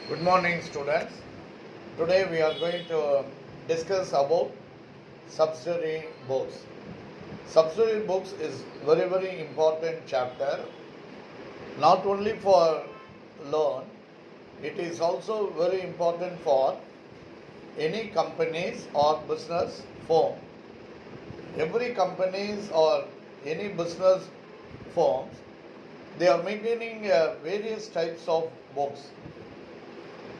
Good morning, students. Today we are going to discuss about subsidiary books. Subsidiary books is very important chapter, not only for loan, it is also very important for any companies or business firm. Every companies or any business firms, they are maintaining various types of books.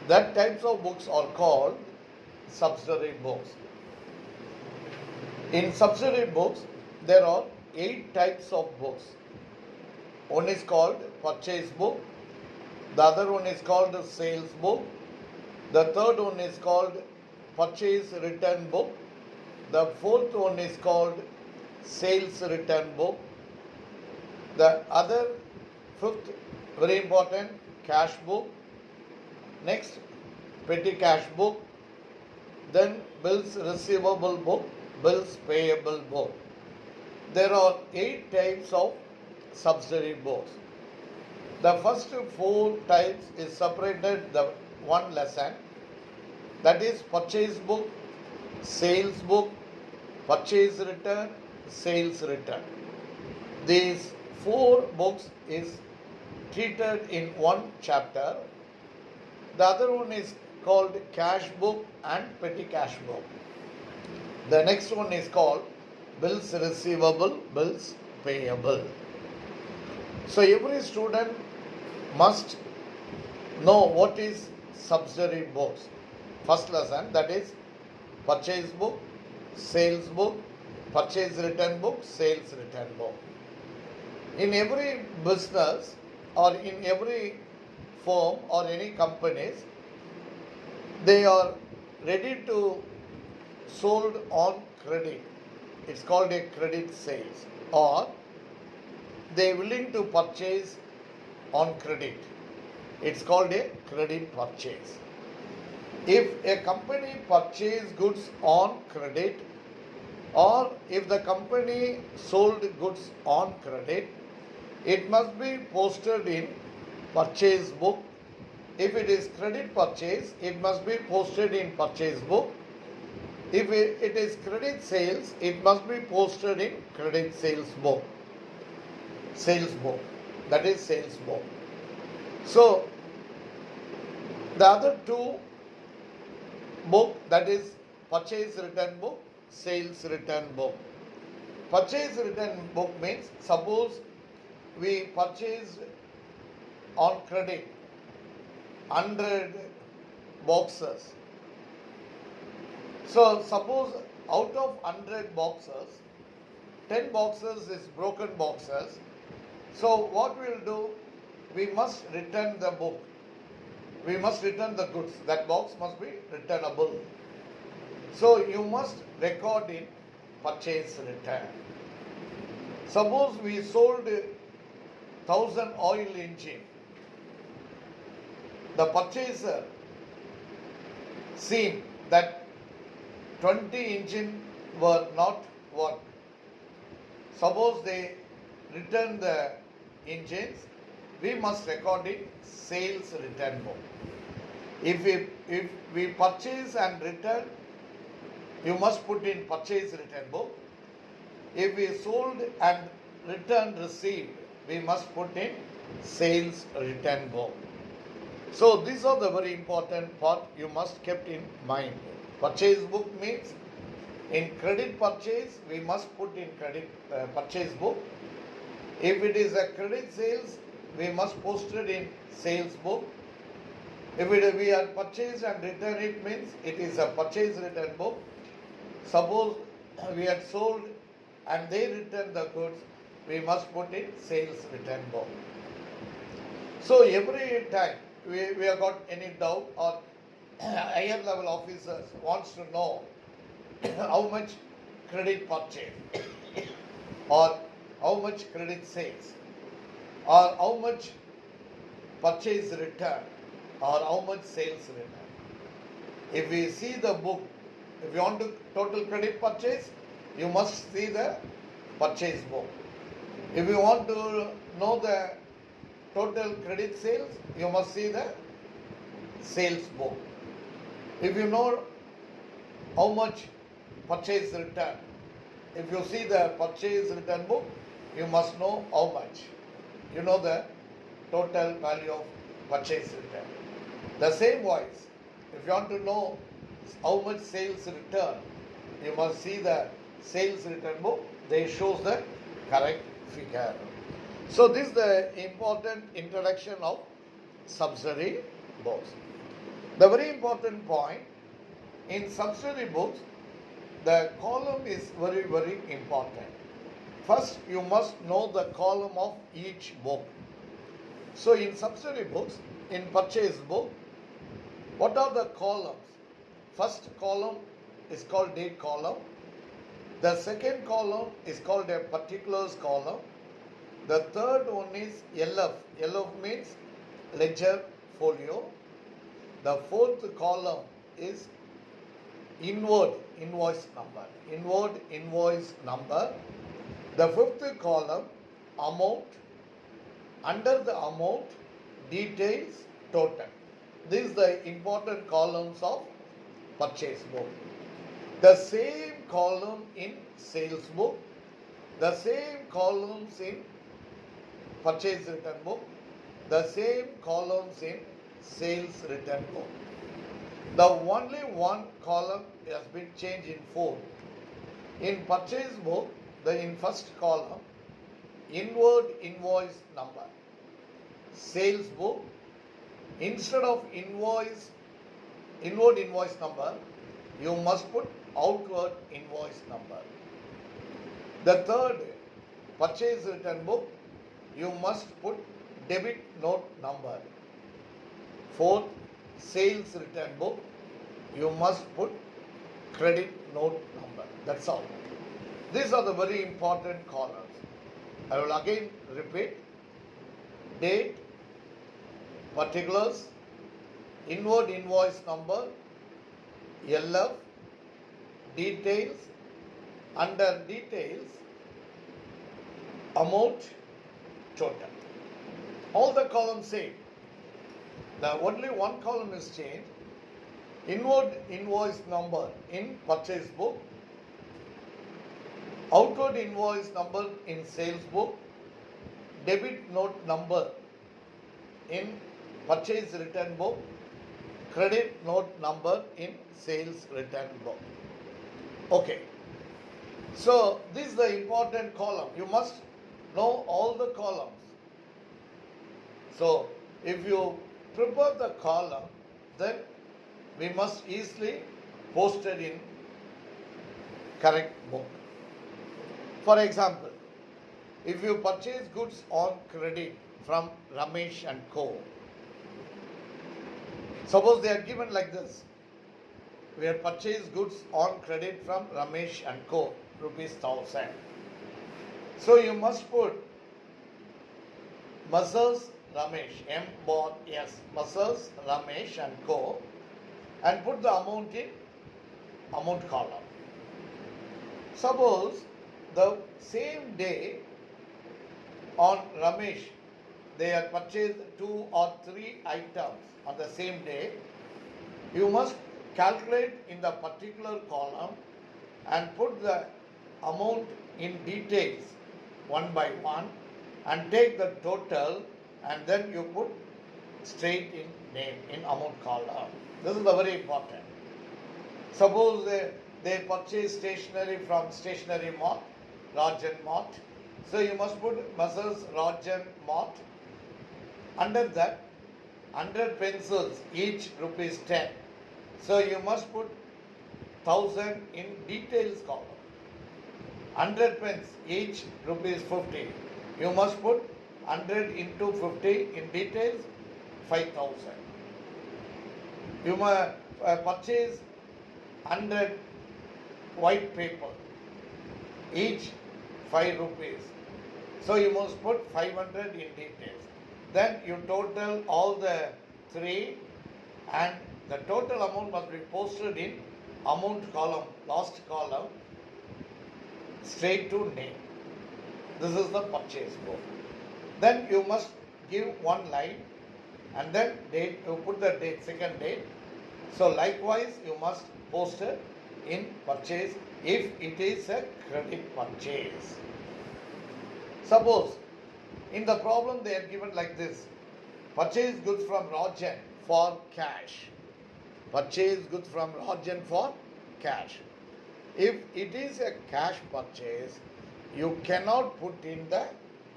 That types of books are called subsidiary books. In subsidiary books, there are 8 types of books. One is called purchase book, the other one is called sales book, the third one is called purchase return book, the fourth one is called sales return book, the other fifth, very important, cash book, next petty cash book, then bills receivable book, bills payable book. There are 8 types of subsidiary books. The first 4 types is separated the one lesson, that is purchase book, sales book, purchase return, sales return. These 4 books is treated in one chapter. The other one is called cash book and petty cash book. The next one is called bills receivable, bills payable. So every student must know what is subsidiary books. First lesson, that is purchase book, sales book, purchase return book, sales return book. In every business or in every firm or any companies, they are ready to sold on credit. It's called a credit sales, or they willing to purchase on credit. It's called a credit purchase. If a company purchase goods on credit, or if the company sold goods on credit, it must be posted in purchase book. If it is credit purchase, it must be posted in purchase book. If it is credit sales, it must be posted in credit sales book. Sales book, that is sales book. So the other 2 book, that is purchase return book, sales return book. Purchase return book means, suppose we purchased on credit 100 boxes. So suppose out of 100 boxes, 10 boxes is broken boxes. So what we will do, we must return the book. We must return the goods. That box must be returnable. So you must record in purchase return. Suppose we sold 1000 oil engine. The purchaser seen that 20 engine were not work. Suppose they return the engines, we must record in sales return book. If we purchase and return, you must put in purchase return book. If we sold and return received, we must put in sales return book. So these are the very important part you must keep in mind. Purchase book means in credit purchase, we must put in credit purchase book. If it is a credit sales, we must post it in sales book. If we are purchased and return, it means it is a purchase return book. Suppose we had sold and they return the goods, we must put in sales return book. So every time we have got any doubt, or higher level officers wants to know how much credit purchase, or how much credit sales, or how much purchase return, or how much sales return. If we see the book, if you want to total credit purchase, you must see the purchase book. If you want to know the total credit sales, you must see the sales book. If you know how much purchase return, if you see the purchase return book, you must know how much. You know the total value of purchase return. The same wise, if you want to know how much sales return, you must see the sales return book. They shows the correct figure. So this is the important introduction of subsidiary books. The very important point in subsidiary books, the column is very, very important. First, you must know the column of each book. So in subsidiary books, in purchase book, what are the columns? First column is called date column. The second column is called a particulars column. The third one is LF. LF means ledger folio. The fourth column is inward invoice number. Inward invoice number. The fifth column, amount. Under the amount, details, total. These are the important columns of purchase book. The same column in sales book, the same columns in purchase return book, the same columns in sales return book. The only one column has been changed in four. In purchase book, in first column, inward invoice number. Sales book, instead of inward invoice number, you must put outward invoice number. The third, purchase return book, you must put debit note number. Fourth, sales return book, you must put credit note number. That's all. These are the very important columns. I will again repeat. Date, particulars, inward invoice number, LF, details, under details, amount, total. All the columns same. The only one column is changed. Inward invoice number in purchase book, outward invoice number in sales book, debit note number in purchase return book, credit note number in sales return book. Okay. So this is the important column. You must know all the columns. So if you prepare the column, then we must easily post it in correct book. For example, if you purchase goods on credit from Ramesh and Co. Suppose they are given like this. We have purchased goods on credit from Ramesh and Co. ₹1,000. So you must put Messrs. Ramesh, M-S, Messrs. Ramesh and Co. and put the amount in amount column. Suppose the same day on Ramesh, they have purchased 2 or 3 items on the same day, you must calculate in the particular column and put the amount in details one by one and take the total and then you put straight in name in amount column. This is the very important. Suppose they purchase stationery from Stationery Mart, Rajan Mart. So you must put Messrs. Rajan Mart. Under that, 100 pencils, each ₹10. So you must put 1000 in details column. 100 pens, each ₹50. You must put 100 into 50 in details, 5000. You must purchase 100 white paper, each ₹5. So you must put 500 in details. Then you total all the 3 and the total amount must be posted in amount column, last column, straight to name. This is the purchase book. Then you must give one line. and then date, you put the date, second date. So likewise you must post it in purchase if it is a credit purchase. Suppose in the problem they are given like this: purchase goods from Rajan for cash. Purchase goods from Rajan for cash. If it is a cash purchase, you cannot put in the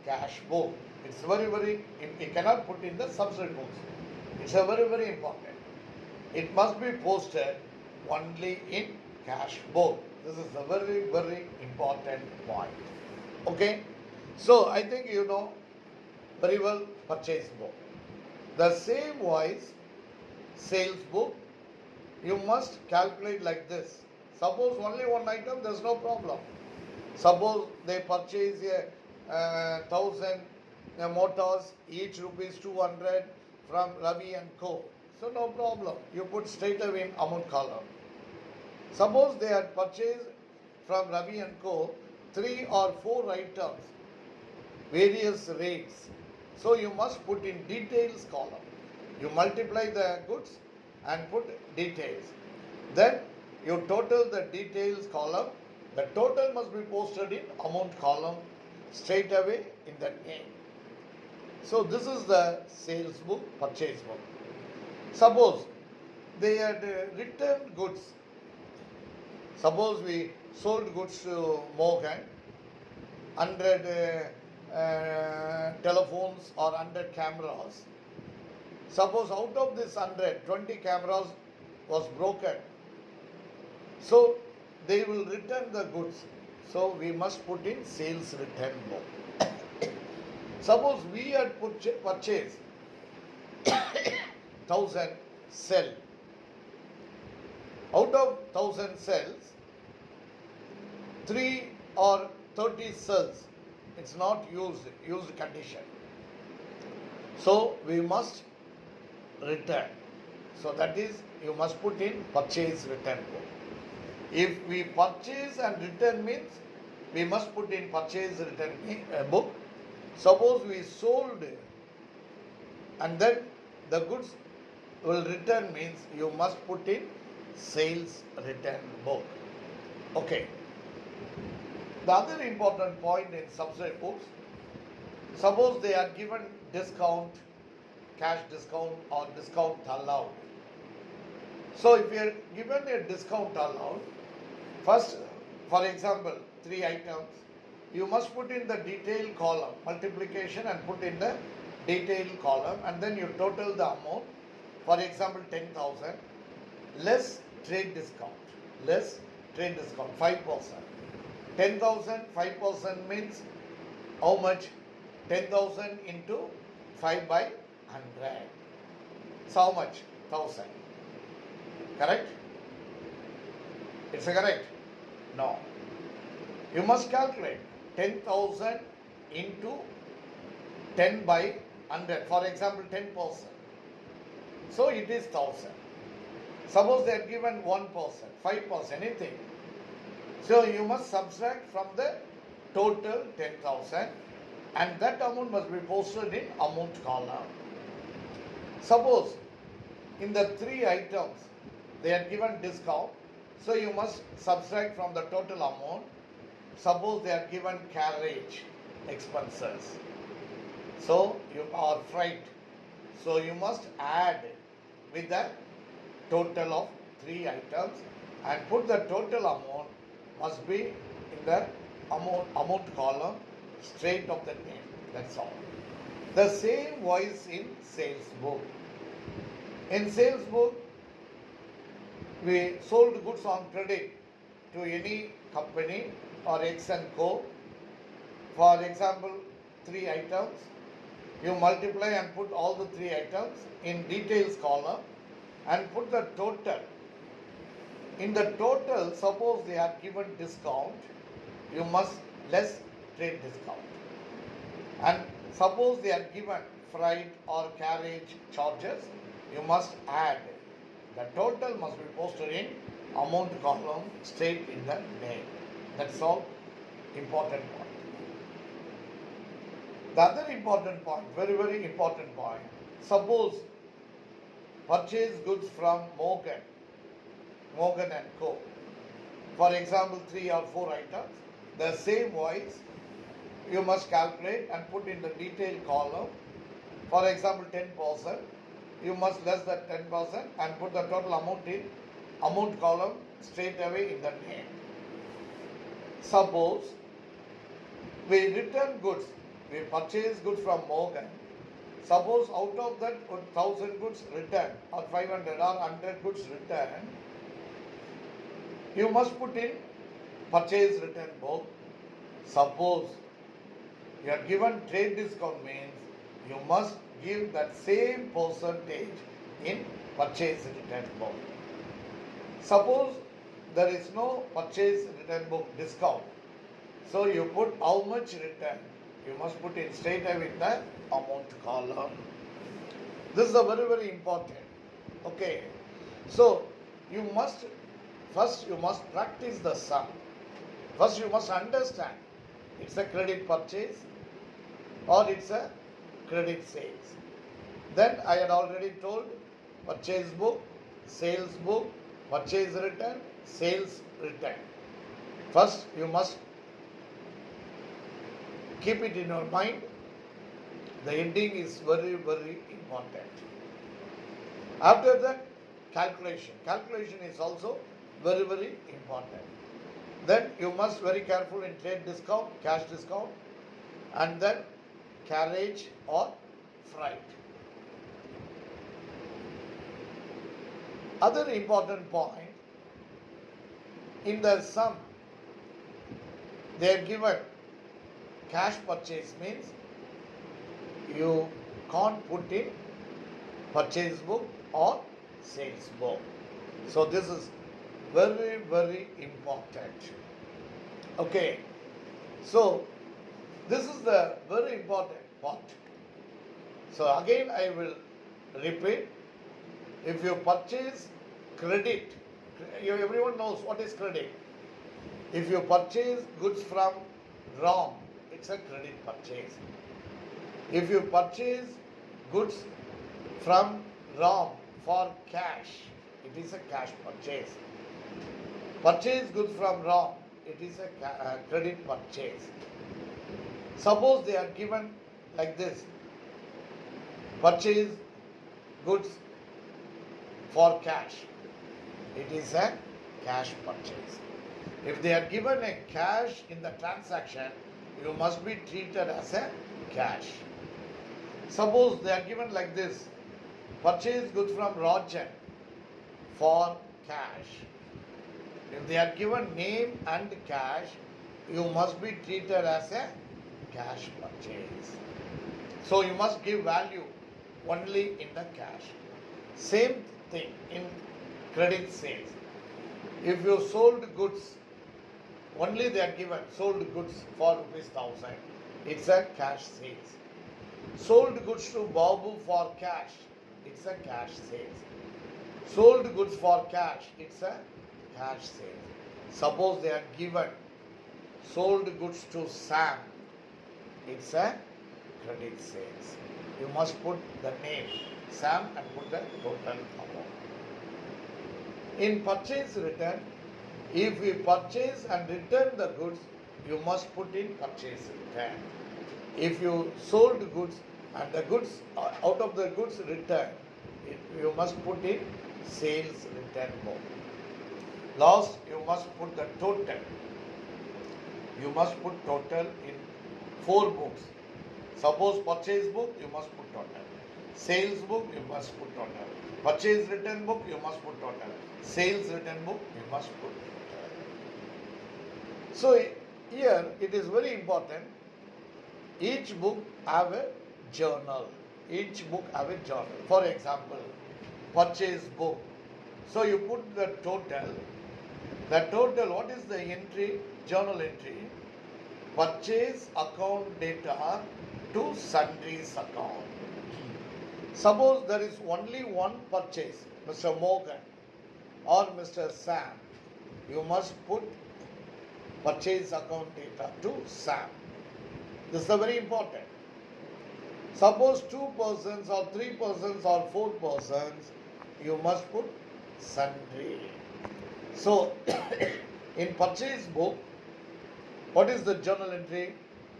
cash book. It's very, you cannot put in the subsidiary books. It's a very important. It must be posted only in cash book. This is a very important point. Okay? So I think you know very well purchase book. The same wise sales book, you must calculate like this. Suppose only one item, there's no problem. Suppose they purchase a 1,000 motors, each rupees 200 from Ravi and Co. So no problem. You put straight away in amount column. Suppose they had purchased from Ravi and Co. 3 or 4 items, various rates. So you must put in details column. You multiply the goods and put details. Then you total the details column. The total must be posted in amount column straight away in the name. So this is the sales book, purchase book. Suppose they had returned goods. Suppose we sold goods to Morgan, 100 telephones or 100 cameras. Suppose out of this 100, 20 cameras was broken. So they will return the goods. So we must put in sales return book. Suppose we had purchased 1,000 cell. Out of 1,000 cells, 3 or 30 cells, it's not used condition. So we must return. So that is, you must put in purchase return book. If we purchase and return means, we must put in purchase return book. Suppose we sold and then the goods will return means, you must put in sales return book. Okay. The other important point in subsidiary books, suppose they are given discount, cash discount or discount allowed. So if you are given a discount allowed, first, for example, 3 items, you must put in the detail column, multiplication, and put in the detail column, and then you total the amount. For example, 10,000 less trade discount, 5%. 10,000, 5% means how much? 10,000 into 5 by 100. So how much? 1,000. Correct? It's correct? No. You must calculate 10,000 into 10 by 100. For example, 10%. So it is 1,000. Suppose they are given 1%, 5%, anything. So you must subtract from the total 10,000 and that amount must be posted in amount column. Suppose in the 3 items they are given discount, so you must subtract from the total amount. Suppose they are given carriage expenses, so you are freight, so you must add with the total of 3 items and put the total amount must be in the amount column straight of the name. That's all. The same wise in sales book. In sales book, we sold goods on credit to any company or X and Co. For example, 3 items. You multiply and put all the 3 items in details column and put the total. In the total, suppose they are given discount, you must less trade discount. And suppose they are given freight or carriage charges, you must add. The total must be posted in amount column straight in the name. That's all important point. The other important point, very important point, Suppose purchase goods from Morgan and Co. For example, 3 or 4 items, the same voice you must calculate and put in the detail column. For example, 10%, you must less that 10% and put the total amount in amount column straight away in the name. Suppose we return goods, we purchase goods from Morgan. Suppose out of that 1000 goods returned or 500 or 100 goods returned, you must put in purchase return book. Suppose you are given trade discount means you must give that same percentage in purchase return book. Suppose there is no purchase return book discount, so you put how much return, you must put in straight away in the amount column. This is a very, very important. Okay, so you must practice the sum. First you must understand it's a credit purchase or it's a credit sales. Then I had already told purchase book, sales book, purchase return, sales return. First you must keep it in your mind. The ending is very, very important. After that, calculation. Calculation is also very, very important. Then you must very careful in trade discount, cash discount, and then carriage or freight. Other important point, in the sum, they are given cash purchase means you can't put in purchase book or sales book. So this is very, very important. Okay, so this is the very important part. So again I will repeat. If you purchase credit, everyone knows what is credit. If you purchase goods from ROM, it's a credit purchase. If you purchase goods from ROM for cash, it is a cash purchase. Purchase goods from ROM, it is a credit purchase. Suppose they are given like this: purchase goods for cash, it is a cash purchase. If they are given a cash in the transaction, you must be treated as a cash. Suppose they are given like this: purchase goods from Roger for cash. If they are given name and cash, you must be treated as a cash purchase. So you must give value only in the cash. Same thing in credit sales. If you sold goods, only they are given sold goods for ₹1,000, it's a cash sales. Sold goods to Babu for cash, it's a cash sales. Sold goods for cash, it's a cash sales. Suppose they are given sold goods to Sam, it's a credit sales. You must put the name Sam and put the total amount. In purchase return, if we purchase and return the goods, you must put in purchase return. If you sold goods and the goods, out of the goods returned, you must put in sales return book. Last, you must put the total. You must put total in 4 books. Suppose purchase book, you must put total. Sales book, you must put total. Purchase return book, you must put total. Sales return book, you must put total. So here it is very important. Each book have a journal. Each book have a journal. For example, purchase book. So you put the total. The total, what is the entry? Journal entry. Purchase account data to sundries account. Suppose there is only one purchase, Mr. Morgan or Mr. Sam, you must put purchase account data to Sam. This is very important. Suppose 2 persons or 3 persons or 4 persons, you must put sundry. So, in purchase book, what is the journal entry?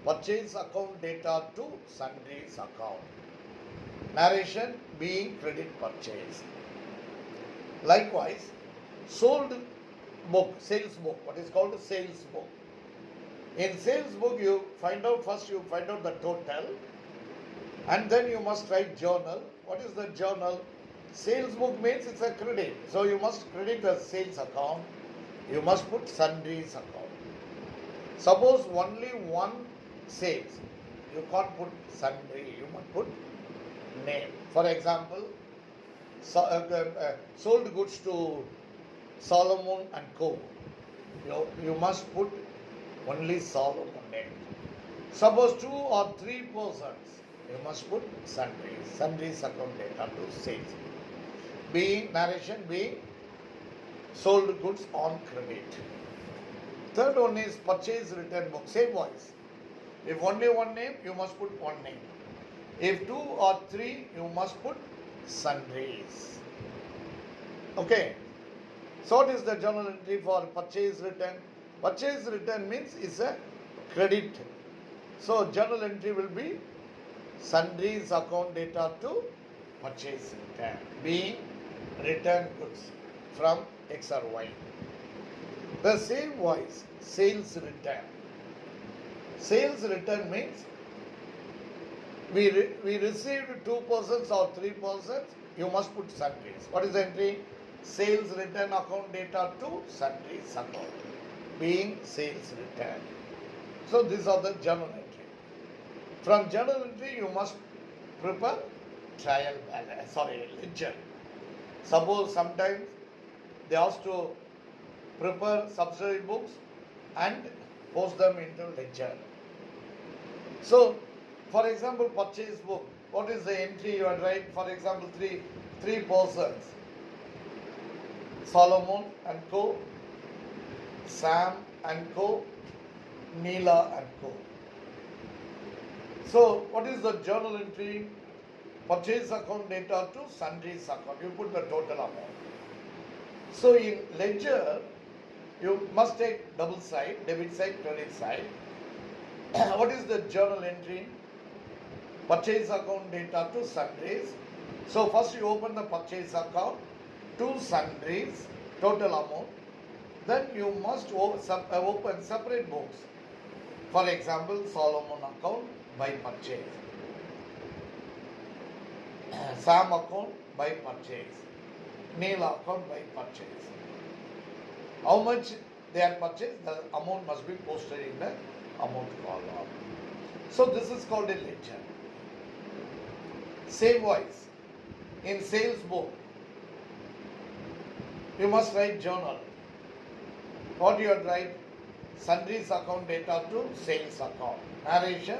Purchase account data to sundries account. Narration being credit purchase. Likewise, sold book, sales book, what is called a sales book. In sales book, you find out the total, and then you must write journal. What is the journal? Sales book means it's a credit. So you must credit the sales account. You must put sundries account. Suppose only one sales, you can't put sundry, you must put name. For example, sold goods to Solomon and Co. You must put only Solomon name. Suppose 2 or 3 persons, you must put sundries account data to sales. Being narration being sold goods on credit. Third one is purchase return book, same voice. If only one name, you must put one name. If 2 or 3, you must put sundries. Okay. So what is the journal entry for purchase return? Purchase return means it's a credit. So journal entry will be sundries account data to purchase return, being return goods from X or Y. The same voice, sales return. Sales return means we received 2 persons or 3 persons, you must put sundries. What is the entry? Sales return account data to sundries account, being sales return. So these are the journal entry. From journal entry, you must prepare ledger. Suppose sometimes they ask to prepare subsidiary books and post them into ledger. So, for example, purchase book, what is the entry you are write? For example, three persons, Solomon and Co, Sam and Co, Neela and Co. So, what is the journal entry? Purchase account data to sundries account. You put the total amount. So, in ledger, you must take double side, debit side, credit side. What is the journal entry? Purchase account data to sundries. So first you open the purchase account to sundries, total amount. Then you must open separate books. For example, Solomon account by purchase, Sam account by purchase, Neela account by purchase. How much they are purchased, the amount must be posted in the amount column. So this is called a ledger. Same voice. In sales book, you must write journal. What you write? Sundries account data to sales account. Narration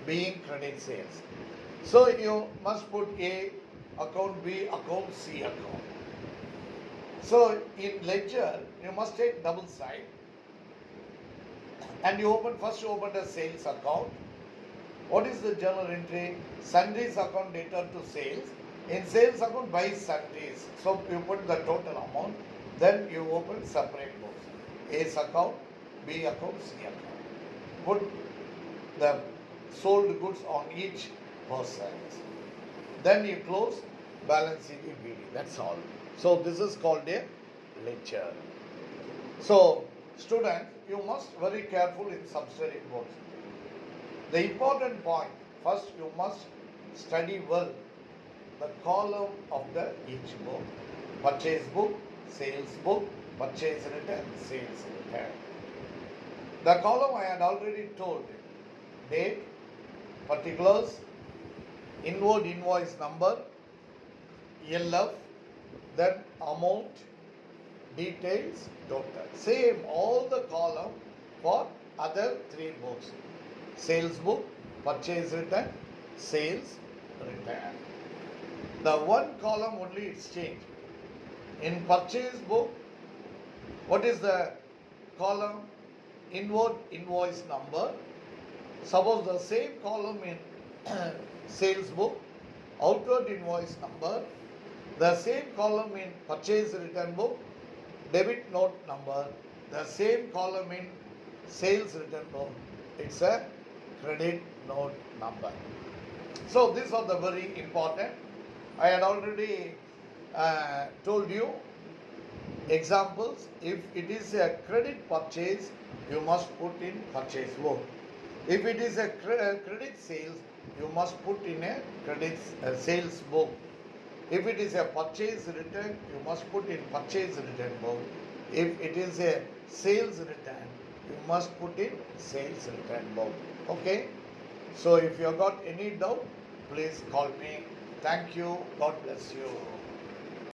being credit sales. So you must put A account, B account, C account. So in ledger, you must take double side and you open the sales account. What is the journal entry? Sundries account data to sales. In sales account by sundries. So you put the total amount. Then you open separate books. A's account, B account, C account. Put the sold goods on each person. Then you close balance sheet BD. That's all. So this is called a ledger. So students, you must very careful in subsidiary books. The important point, first you must study well the column of the each book. Purchase book, sales book, purchase return, sales return. The column I had already told. Date, particulars, inward invoice number, LF, then amount, details, total. Same all the column for other 3 books. Sales book, purchase return, sales return. The one column only it's changed. In purchase book, what is the column? Inward invoice number. Suppose the same column in sales book, outward invoice number, the same column in purchase return book, debit note number, the same column in sales return book. It's a credit note number. So these are the very important. I had already told you examples. If it is a credit purchase, you must put in purchase book. If it is a credit sales, you must put in a credit sales book. If it is a purchase return, you must put in purchase return book. If it is a sales return, you must put in sales return book. Okay? So if you have got any doubt, please call me. Thank you. God bless you.